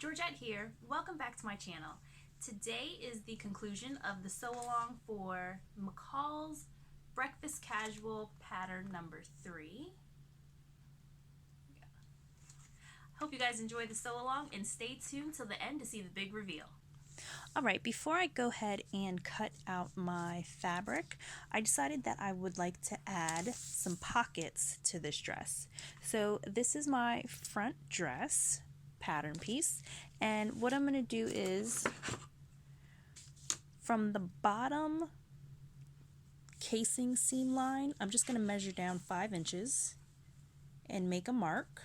Georgette here. Welcome back to my channel. Today is the conclusion of the sew along for McCall's Breakfast Casual pattern number 3. Hope you guys enjoy the sew along and stay tuned till the end to see the big reveal. Alright, before I go ahead and cut out my fabric, I decided that I would like to add some pockets to this dress. So this is my front dress pattern piece, and what I'm going to do is from the bottom casing seam line, I'm just going to measure down 5 inches and make a mark,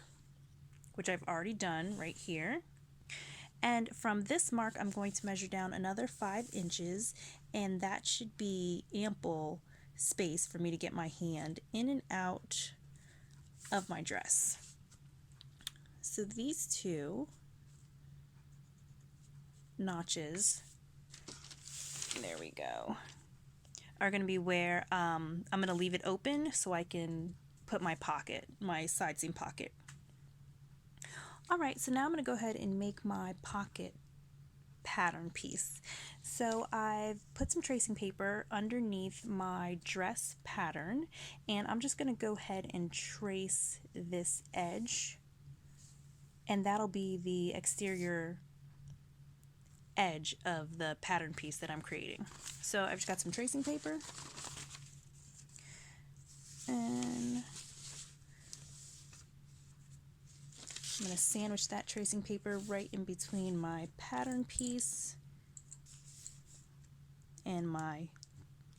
which I've already done right here. And from this mark, I'm going to measure down another 5 inches, and that should be ample space for me to get my hand in and out of my dress. So these two notches, there we go, are going to be where I'm going to leave it open so I can put my pocket, my side seam pocket. Alright, so now I'm going to go ahead and make my pocket pattern piece. So I've put some tracing paper underneath my dress pattern, and I'm just going to go ahead and trace this edge, and that'll be the exterior edge of the pattern piece that I'm creating. So I've just got some tracing paper, and I'm going to sandwich that tracing paper right in between my pattern piece and my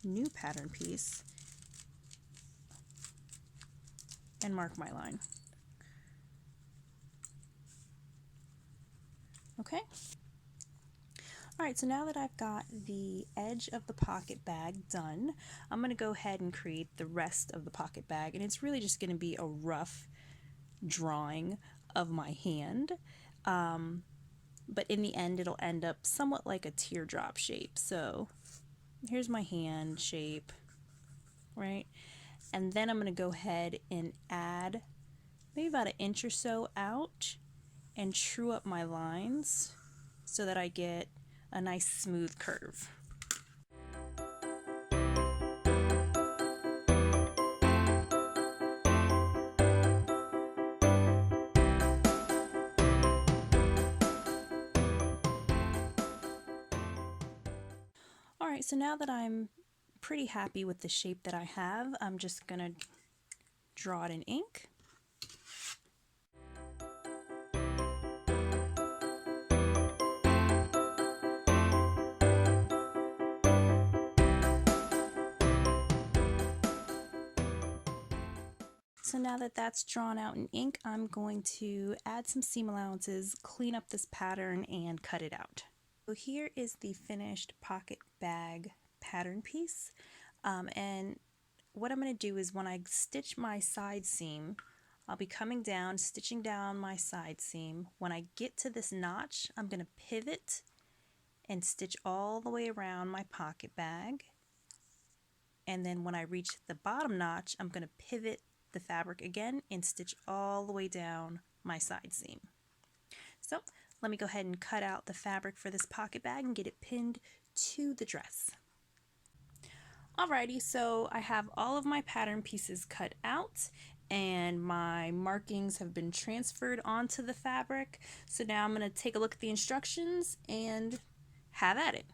new pattern piece and mark my line. Okay. Alright, so now that I've got the edge of the pocket bag done, I'm going to go ahead and create the rest of the pocket bag, and it's really just going to be a rough drawing of my hand, but in the end it'll end up somewhat like a teardrop shape. So here's my hand shape, right? And then I'm going to go ahead and add maybe about 1 inch or so out and true up my lines so that I get a nice smooth curve. Alright, so now that I'm pretty happy with the shape that I have, I'm just going to draw it in ink. So now that that's drawn out in ink, I'm going to add some seam allowances, clean up this pattern, and cut it out. So here is the finished pocket bag pattern piece, and what I'm going to do is when I stitch my side seam, I'll be coming down, stitching down my side seam. When I get to this notch, I'm going to pivot and stitch all the way around my pocket bag, and then when I reach the bottom notch, I'm going to pivot the fabric again and stitch all the way down my side seam. So let me go ahead and cut out the fabric for this pocket bag and get it pinned to the dress. Alrighty, so I have all of my pattern pieces cut out and my markings have been transferred onto the fabric. So now I'm going to take a look at the instructions and have at it.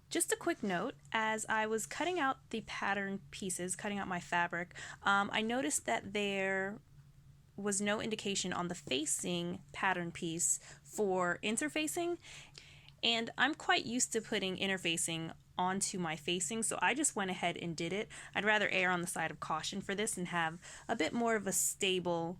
Just a quick note, as I was cutting out the pattern pieces, cutting out my fabric, I noticed that there was no indication on the facing pattern piece for interfacing, and I'm quite used to putting interfacing onto my facing, so I just went ahead and did it. I'd rather err on the side of caution for this and have a bit more of a stable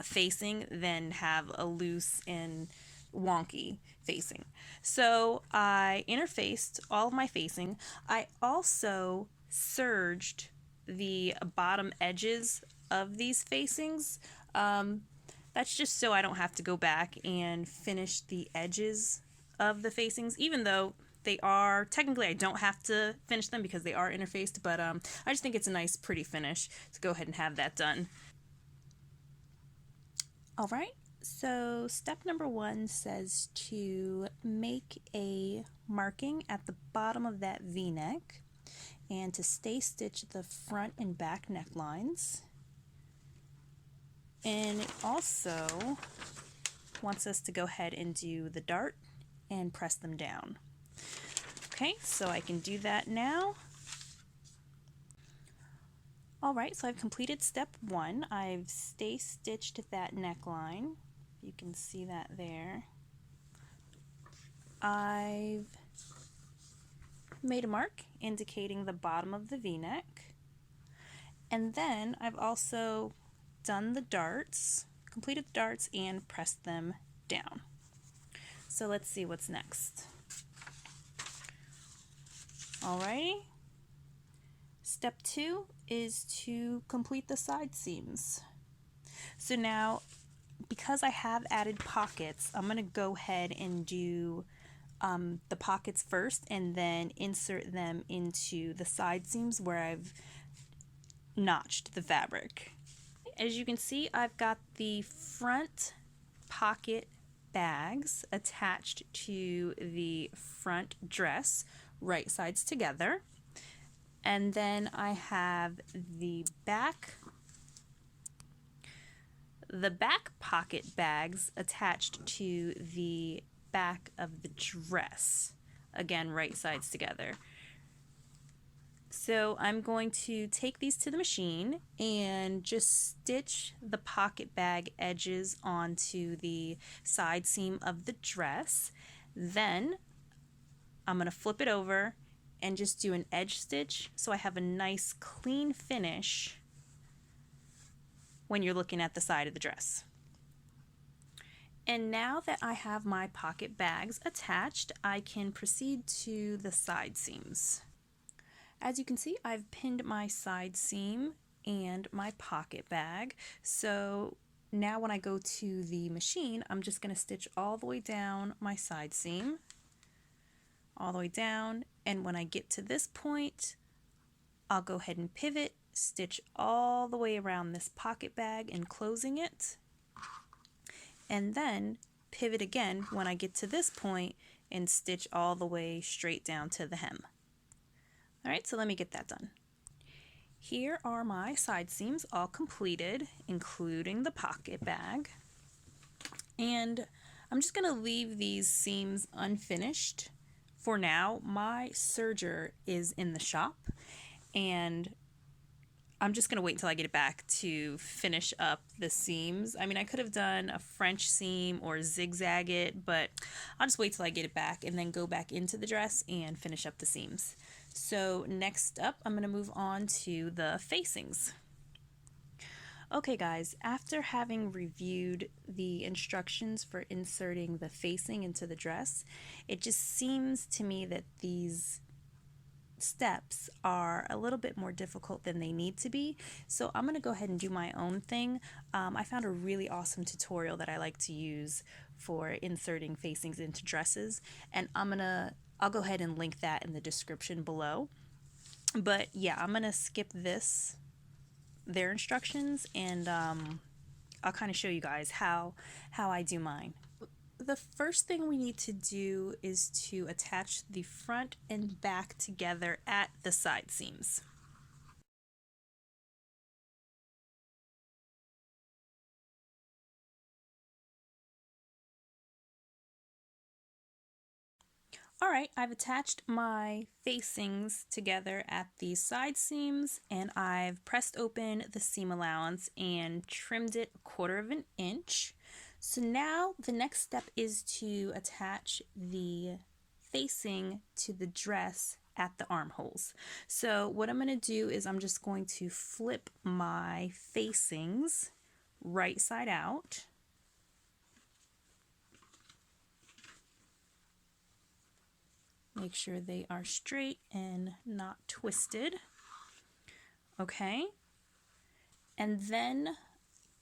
facing than have a loose and wonky facing. So I interfaced all of my facing. I also serged the bottom edges of these facings. That's just so I don't have to go back and finish the edges of the facings, even though they are, technically I don't have to finish them because they are interfaced, but I just think it's a nice pretty finish to go ahead and have that done. Alright, So step number 1 says to make a marking at the bottom of that V-neck and to stay stitch the front and back necklines. And it also wants us to go ahead and do the dart and press them down. Okay, so I can do that now. Alright, so I've completed step 1. I've stay stitched that neckline. You can see that there. I've made a mark indicating the bottom of the V-neck. And then I've also done the darts, completed the darts, and pressed them down. So let's see what's next. Alrighty. Step 2 is to complete the side seams. So now, because I have added pockets, I'm going to go ahead and do the pockets first and then insert them into the side seams where I've notched the fabric. As you can see, I've got the front pocket bags attached to the front dress, right sides together. And then I have the back pocket bags attached to the back of the dress, again right sides together. So I'm going to take these to the machine and just stitch the pocket bag edges onto the side seam of the dress. Then I'm going to flip it over and just do an edge stitch so I have a nice clean finish when you're looking at the side of the dress. And now that I have my pocket bags attached, I can proceed to the side seams. As you can see, I've pinned my side seam and my pocket bag. So now when I go to the machine, I'm just going to stitch all the way down my side seam, all the way down, and when I get to this point, I'll go ahead and pivot, stitch all the way around this pocket bag enclosing it, and then pivot again when I get to this point and stitch all the way straight down to the hem. Alright, so let me get that done. Here are my side seams all completed, including the pocket bag. And I'm just going to leave these seams unfinished for now. My serger is in the shop, and I'm just going to wait until I get it back to finish up the seams. I mean, I could have done a French seam or zigzag it, but I'll just wait till I get it back and then go back into the dress and finish up the seams. So next up, I'm going to move on to the facings. Okay guys, after having reviewed the instructions for inserting the facing into the dress, it just seems to me that these steps are a little bit more difficult than they need to be. So I'm going to go ahead and do my own thing. I found a really awesome tutorial that I like to use for inserting facings into dresses, and I'll go ahead and link that in the description below. But yeah, I'm gonna skip their instructions, and I'll kind of show you guys how I do mine. The first thing we need to do is to attach the front and back together at the side seams. Alright, I've attached my facings together at the side seams, and I've pressed open the seam allowance and trimmed it 1/4 of an inch. So now the next step is to attach the facing to the dress at the armholes. So what I'm going to do is I'm just going to flip my facings right side out. Make sure they are straight and not twisted. Okay. And then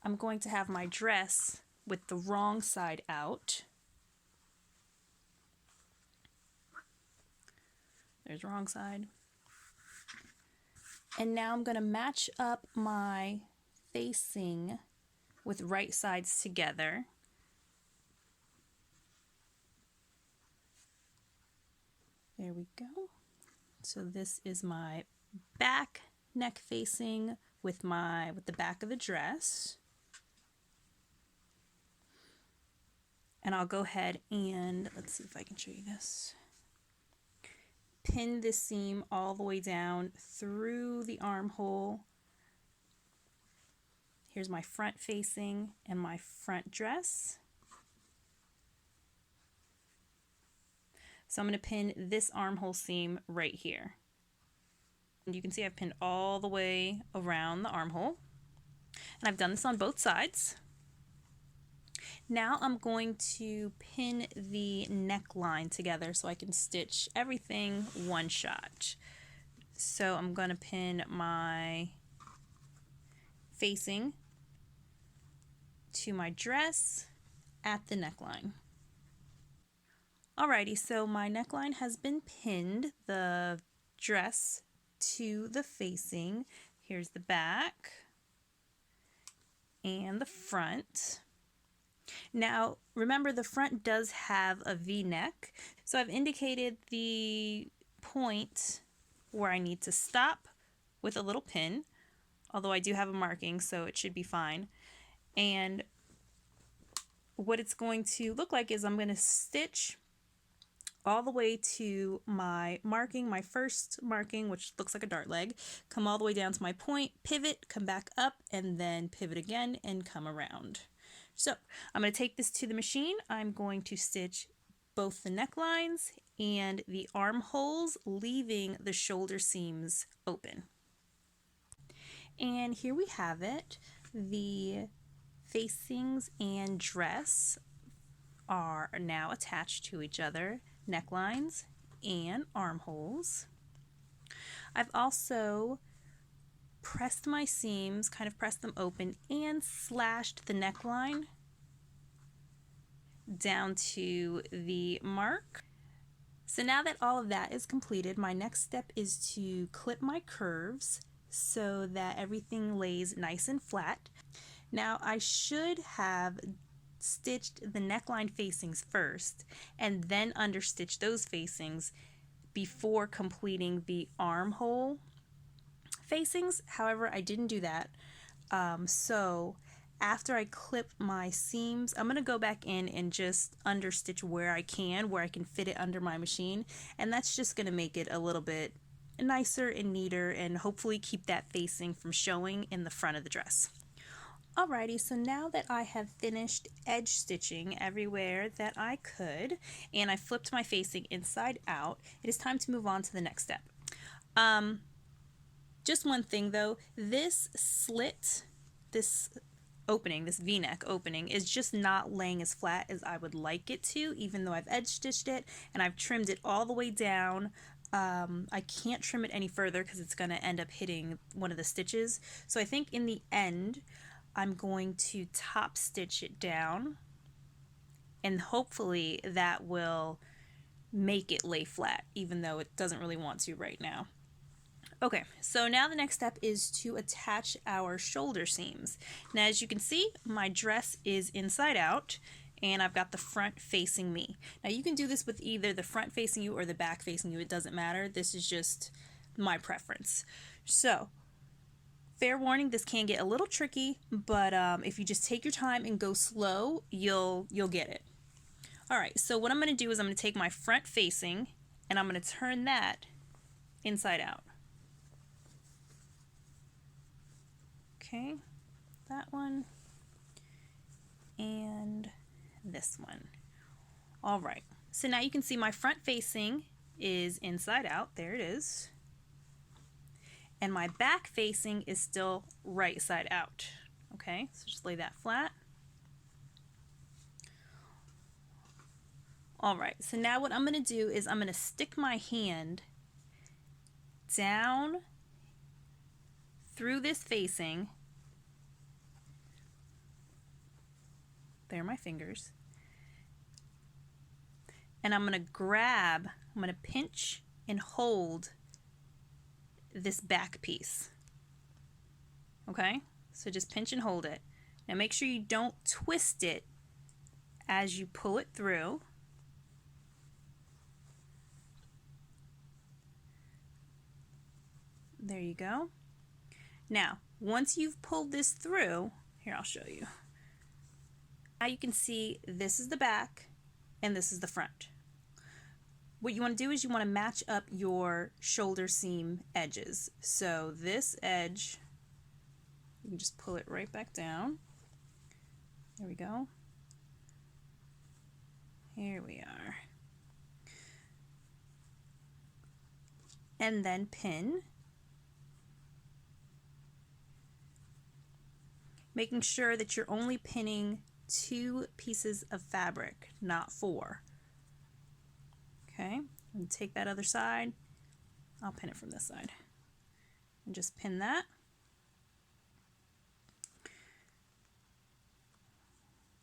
I'm going to have my dress with the wrong side out. There's the wrong side. And now I'm going to match up my facing with right sides together. There we go. So this is my back neck facing with the back of the dress. And I'll go ahead and, let's see if I can show you this. Pin this seam all the way down through the armhole. Here's my front facing and my front dress. So I'm going to pin this armhole seam right here. And you can see I've pinned all the way around the armhole. And I've done this on both sides. Now I'm going to pin the neckline together so I can stitch everything one shot. So I'm going to pin my facing to my dress at the neckline. Alrighty, so my neckline has been pinned, the dress to the facing. Here's the back and the front. Now, remember the front does have a V-neck, so I've indicated the point where I need to stop with a little pin, although I do have a marking, so it should be fine. And what it's going to look like is I'm going to stitch all the way to my marking, my first marking, which looks like a dart leg, come all the way down to my point, pivot, come back up, and then pivot again and come around. So I'm going to take this to the machine. I'm going to stitch both the necklines and the armholes, leaving the shoulder seams open. And here we have it. The facings and dress are now attached to each other, necklines and armholes. I've also pressed my seams, kind of pressed them open, and slashed the neckline down to the mark. So now that all of that is completed, my next step is to clip my curves so that everything lays nice and flat. Now I should have stitched the neckline facings first and then understitch those facings before completing the armhole facings. However, I didn't do that. So after I clip my seams, I'm going to go back in and just understitch where I can fit it under my machine, and that's just going to make it a little bit nicer and neater and hopefully keep that facing from showing in the front of the dress. Alrighty, so now that I have finished edge stitching everywhere that I could, and I flipped my facing inside out, it is time to move on to the next step. Just one thing though, this slit, this opening, this V-neck opening, is just not laying as flat as I would like it to, even though I've edge stitched it and I've trimmed it all the way down. I can't trim it any further because it's going to end up hitting one of the stitches. So I think in the end, I'm going to top stitch it down, and hopefully that will make it lay flat, even though it doesn't really want to right now. Okay, so now the next step is to attach our shoulder seams. Now as you can see, my dress is inside out, and I've got the front facing me. Now you can do this with either the front facing you or the back facing you, it doesn't matter. This is just my preference. So, fair warning, this can get a little tricky, but if you just take your time and go slow, you'll get it. Alright, so what I'm going to do is I'm going to take my front facing and I'm going to turn that inside out. Okay, that one and this one. Alright, so now you can see my front facing is inside out, there it is. And my back facing is still right side out. Okay, so just lay that flat. Alright, so now what I'm going to do is I'm going to stick my hand down through this facing. There are my fingers. And I'm going to pinch and hold this back piece. Okay, so just pinch and hold it. Now make sure you don't twist it as you pull it through. There you go. Now, once you've pulled this through, here, I'll show you. Now you can see this is the back and this is the front. What you want to do is you want to match up your shoulder seam edges. So this edge, you can just pull it right back down. There we go. Here we are. And then pin. Making sure that you're only pinning 2 pieces of fabric, not 4. Okay, and take that other side. I'll pin it from this side. And just pin that.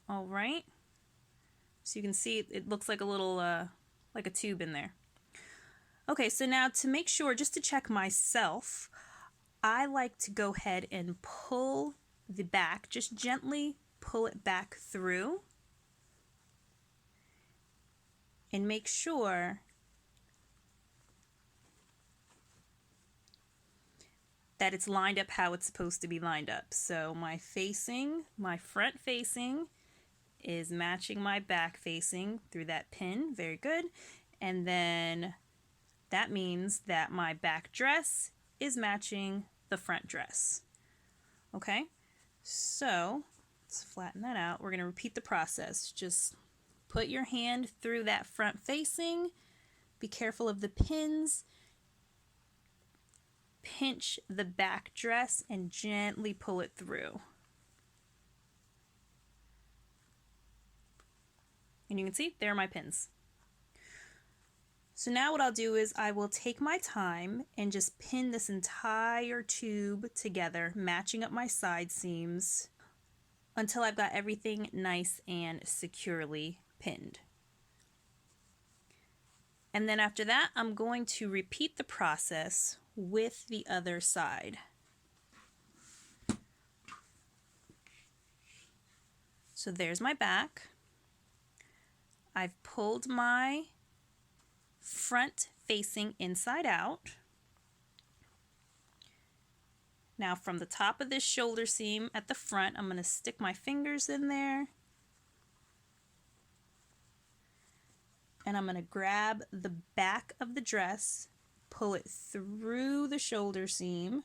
All right. So you can see it looks like a little, like a tube in there. Okay, so now to make sure, just to check myself, I like to go ahead and pull the back, just gently pull it back through and make sure that it's lined up how it's supposed to be lined up. So my front facing is matching my back facing through that pin. Very good. And then that means that my back dress is matching the front dress. Okay, so let's flatten that out. We're going to repeat the process. Just put your hand through that front facing. Be careful of the pins. Pinch the back dress and gently pull it through. And you can see, there are my pins. So now what I'll do is I will take my time and just pin this entire tube together, matching up my side seams until I've got everything nice and securely pinned. And then after that, I'm going to repeat the process with the other side. So there's my back. I've pulled my front facing inside out. Now from the top of this shoulder seam at the front, I'm going to stick my fingers in there. And I'm going to grab the back of the dress, pull it through the shoulder seam.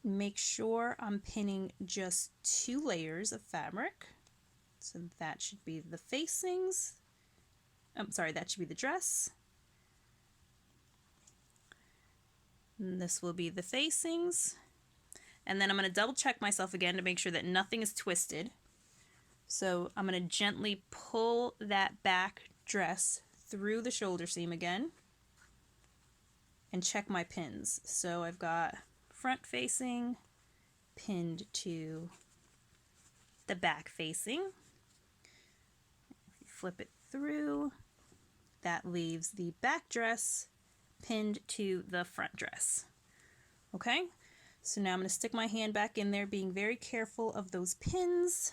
Make sure I'm pinning just 2 layers of fabric. So that should be the facings. I'm sorry, that should be the dress. And this will be the facings. And then I'm going to double check myself again to make sure that nothing is twisted. So I'm going to gently pull that back dress through the shoulder seam again and check my pins. So I've got front facing pinned to the back facing. If you flip it through, that leaves the back dress pinned to the front dress. Okay, so now I'm going to stick my hand back in there, being very careful of those pins.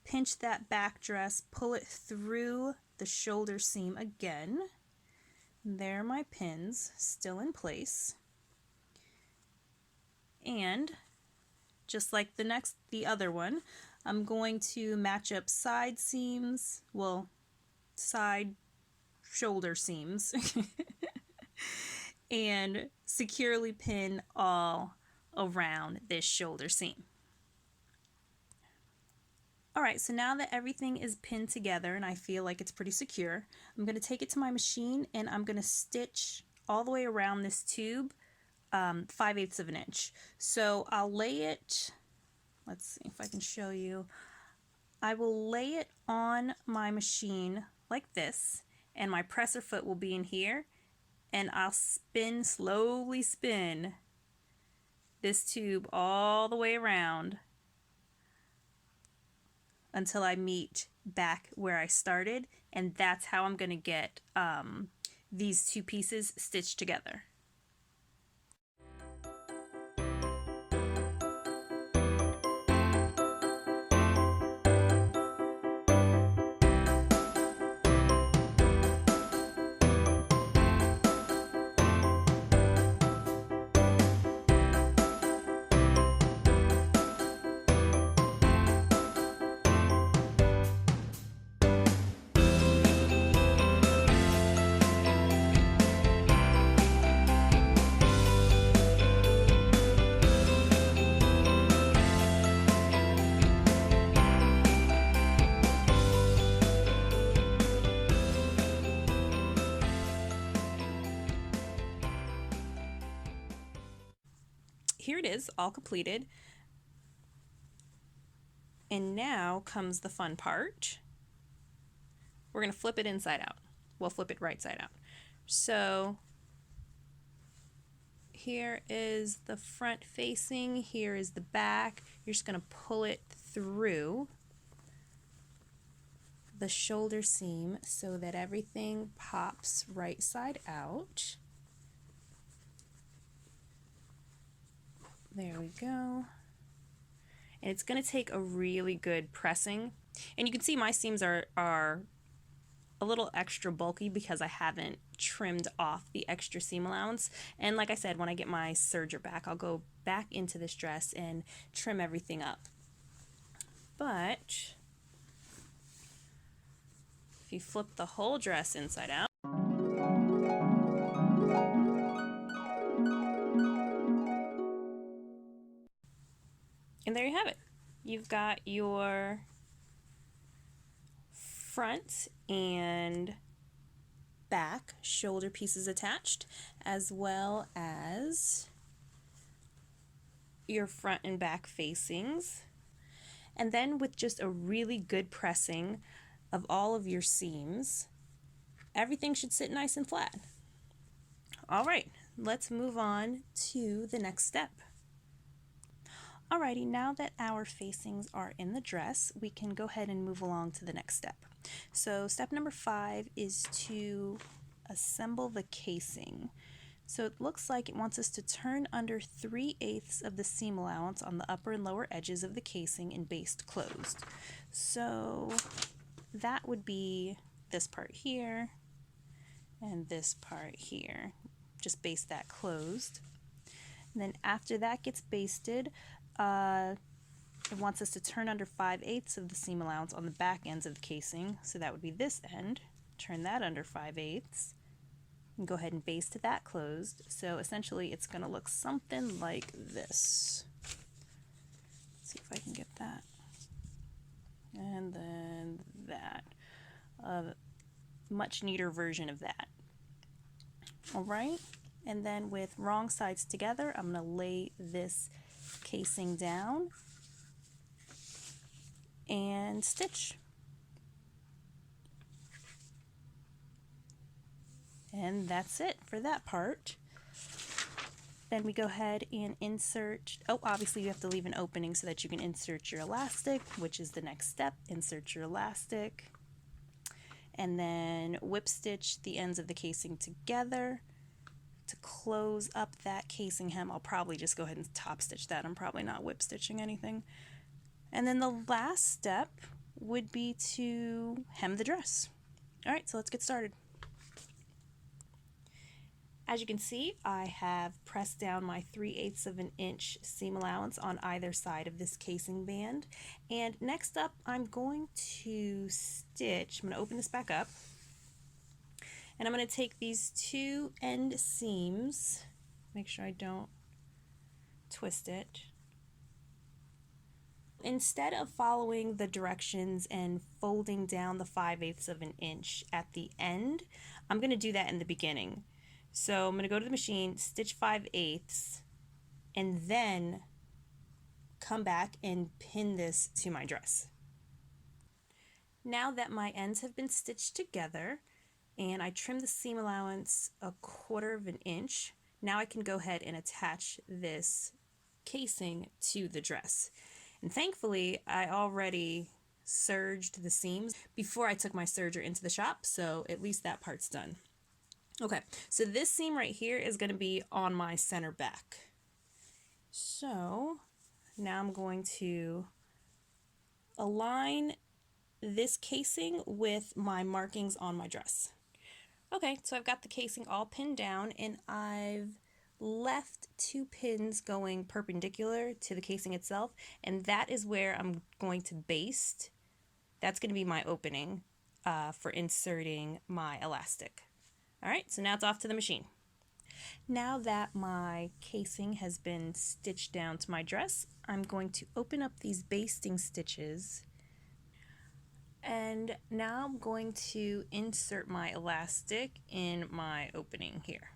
Pinch that back dress, pull it through the shoulder seam again. There are my pins still in place. And just like the other one, I'm going to match up side seams, well, side shoulder seams, and securely pin all around this shoulder seam. Alright, so now that everything is pinned together and I feel like it's pretty secure, I'm going to take it to my machine and I'm going to stitch all the way around this tube 5/8 of an inch. So I'll lay it, let's see if I can show you. I will lay it on my machine like this, and my presser foot will be in here, and I'll slowly spin this tube all the way around until I meet back where I started, and that's how I'm going to get these 2 pieces stitched together. here it is, all completed. And now comes the fun part. We're going to flip it inside out. We'll flip it right side out. So here is the front facing, here is the back. You're just going to pull it through the shoulder seam so that everything pops right side out. There we go. And it's going to take a really good pressing. And you can see my seams are a little extra bulky because I haven't trimmed off the extra seam allowance. And like I said, when I get my serger back, I'll go back into this dress and trim everything up. But if you flip the whole dress inside out, and there you have it. You've got your front and back shoulder pieces attached, as well as your front and back facings. And then with just a really good pressing of all of your seams, everything should sit nice and flat. All right, let's move on to the next step. Alrighty, now that our facings are in the dress, we can go ahead and move along to the next step. So step number 5 is to assemble the casing. So it looks like it wants us to turn under 3/8 of the seam allowance on the upper and lower edges of the casing and baste closed. So that would be this part here and this part here. Just baste that closed. And then after that gets basted, it wants us to turn under 5/8 of the seam allowance on the back ends of the casing. So that would be this end. Turn that under 5/8 and go ahead and baste that closed. So essentially it's going to look something like this. Let's see if I can get that. And then that. A much neater version of that. All right. And then with wrong sides together, I'm going to lay this casing down and stitch. And that's it for that part. Then we go ahead and insert, obviously you have to leave an opening so that you can insert your elastic, which is the next step. Insert your elastic. And then whip stitch the ends of the casing together to close up that casing hem. I'll probably just go ahead and top stitch that. I'm probably not whip stitching anything. And then the last step would be to hem the dress. All right, so let's get started. As you can see, I have pressed down my 3/8 of an inch seam allowance on either side of this casing band. And next up, I'm going to stitch. I'm going to open this back up. And I'm going to take these 2 end seams, make sure I don't twist it. Instead of following the directions and folding down the 5/8 of an inch at the end, I'm going to do that in the beginning. So I'm going to go to the machine, stitch 5/8, and then come back and pin this to my dress. Now that my ends have been stitched together, and I trimmed the seam allowance 1/4 of an inch, now I can go ahead and attach this casing to the dress. And thankfully, I already serged the seams before I took my serger into the shop, so at least that part's done. Okay, so this seam right here is going to be on my center back. So now I'm going to align this casing with my markings on my dress. Okay, so I've got the casing all pinned down, and I've left 2 pins going perpendicular to the casing itself, and that is where I'm going to baste. That's going to be my opening for inserting my elastic. All right, so now it's off to the machine. Now that my casing has been stitched down to my dress, I'm going to open up these basting stitches. And now I'm going to insert my elastic in my opening here.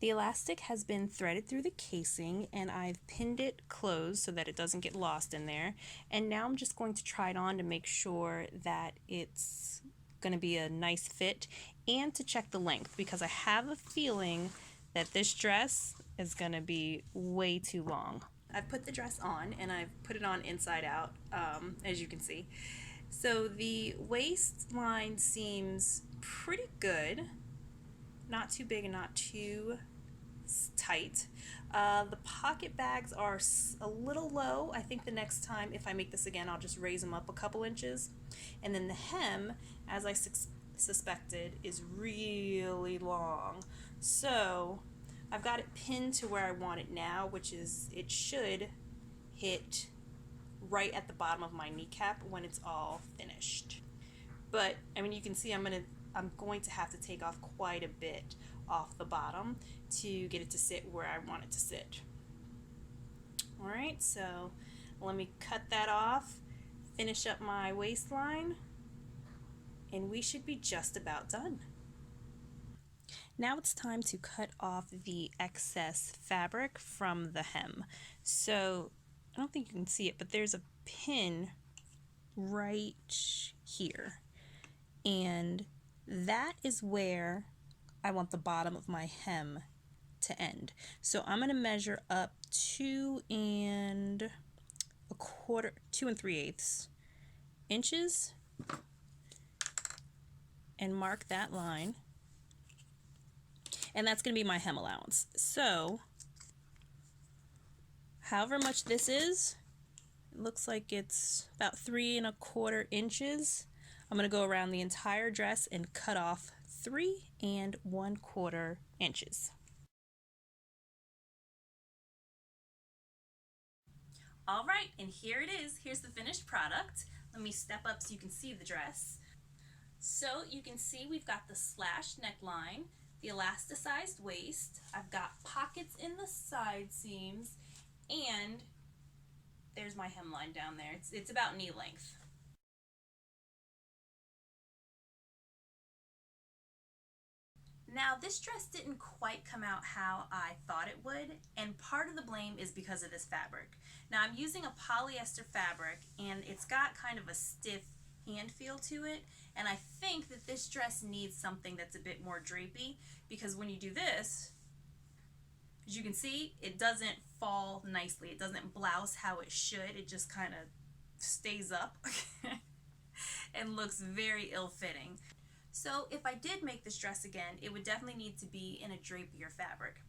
The elastic has been threaded through the casing and I've pinned it closed so that it doesn't get lost in there. And now I'm just going to try it on to make sure that it's going to be a nice fit and to check the length, because I have a feeling that this dress is going to be way too long. I've put the dress on and I've put it on inside out, as you can see. So the waistline seems pretty good. Not too big and not too tight. The pocket bags are a little low. I think the next time if I make this again I'll just raise them up a couple inches. And then the hem, as I suspected, is really long. So I've got it pinned to where I want it now, which is it should hit right at the bottom of my kneecap when it's all finished. But I mean, you can see I'm going to have to take off quite a bit off the bottom to get it to sit where I want it to sit. Alright, so let me cut that off, finish up my waistline, and we should be just about done. Now it's time to cut off the excess fabric from the hem. So I don't think you can see it, but there's a pin right here, and that is where I want the bottom of my hem to end. So I'm going to measure up 2 3/8 inches and mark that line, and that's going to be my hem allowance. So however much this is, it looks like it's about 3 1/4 inches. I'm going to go around the entire dress and cut off 3 1/4 inches. Alright, and here it is. Here's the finished product. Let me step up so you can see the dress. So you can see we've got the slashed neckline, the elasticized waist, I've got pockets in the side seams, and there's my hemline down there. It's about knee length. Now this dress didn't quite come out how I thought it would, and part of the blame is because of this fabric. Now I'm using a polyester fabric and it's got kind of a stiff hand feel to it, and I think that this dress needs something that's a bit more drapey, because when you do this, as you can see, it doesn't fall nicely. It doesn't blouse how it should. It just kind of stays up and looks very ill-fitting. So if I did make this dress again, it would definitely need to be in a drapier fabric.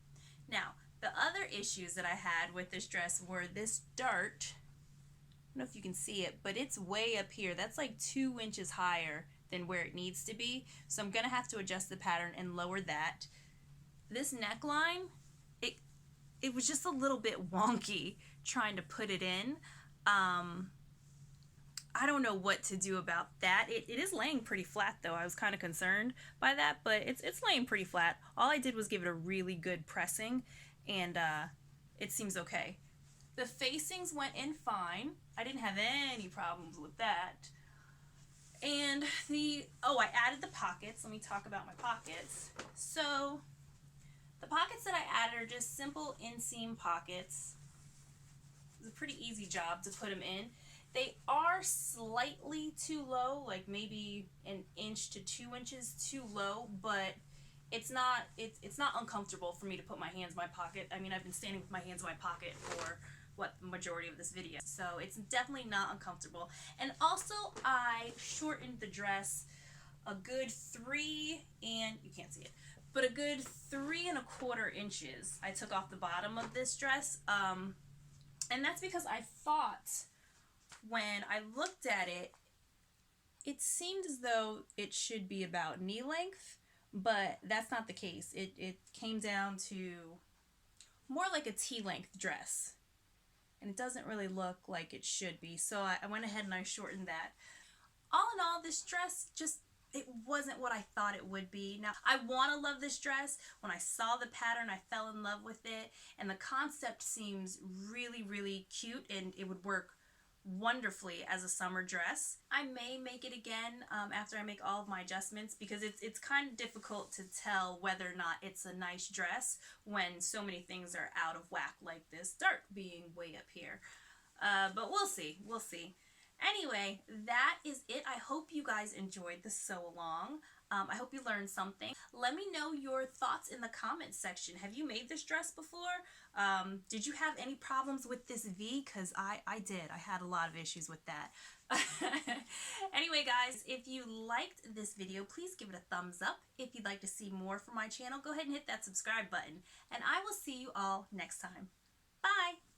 Now, the other issues that I had with this dress were this dart. I don't know if you can see it, but it's way up here. That's like 2 inches higher than where it needs to be. So I'm gonna have to adjust the pattern and lower that. This neckline, it was just a little bit wonky trying to put it in. I don't know what to do about that. It is laying pretty flat though. I was kind of concerned by that, but it's laying pretty flat. All I did was give it a really good pressing, and it seems okay. The facings went in fine. I didn't have any problems with that. And I added the pockets. Let me talk about my pockets. So the pockets that I added are just simple inseam pockets. It's a pretty easy job to put them in. They are slightly too low, like maybe 1 inch to 2 inches too low, but it's not uncomfortable for me to put my hands in my pocket. I mean, I've been standing with my hands in my pocket for the majority of this video, so it's definitely not uncomfortable. And also, I shortened the dress a good 3 1/4 inches. I took off the bottom of this dress, and that's because I thought, when I looked at it, it seemed as though it should be about knee length, but that's not the case. It came down to more like a T-length dress, and it doesn't really look like it should be, so I went ahead and I shortened that. All in all, this dress it wasn't what I thought it would be. Now, I want to love this dress. When I saw the pattern, I fell in love with it, and the concept seems really, really cute, and it would work wonderfully as a summer dress. I may make it again after I make all of my adjustments, because it's kind of difficult to tell whether or not it's a nice dress when so many things are out of whack, like this dart being way up here. But we'll see. We'll see. Anyway, that is it. I hope you guys enjoyed the sew along. I hope you learned something. Let me know your thoughts in the comments section. Have you made this dress before? Did you have any problems with this V? Because I did. I had a lot of issues with that. Anyway, guys, if you liked this video, please give it a thumbs up. If you'd like to see more from my channel, go ahead and hit that subscribe button. And I will see you all next time. Bye!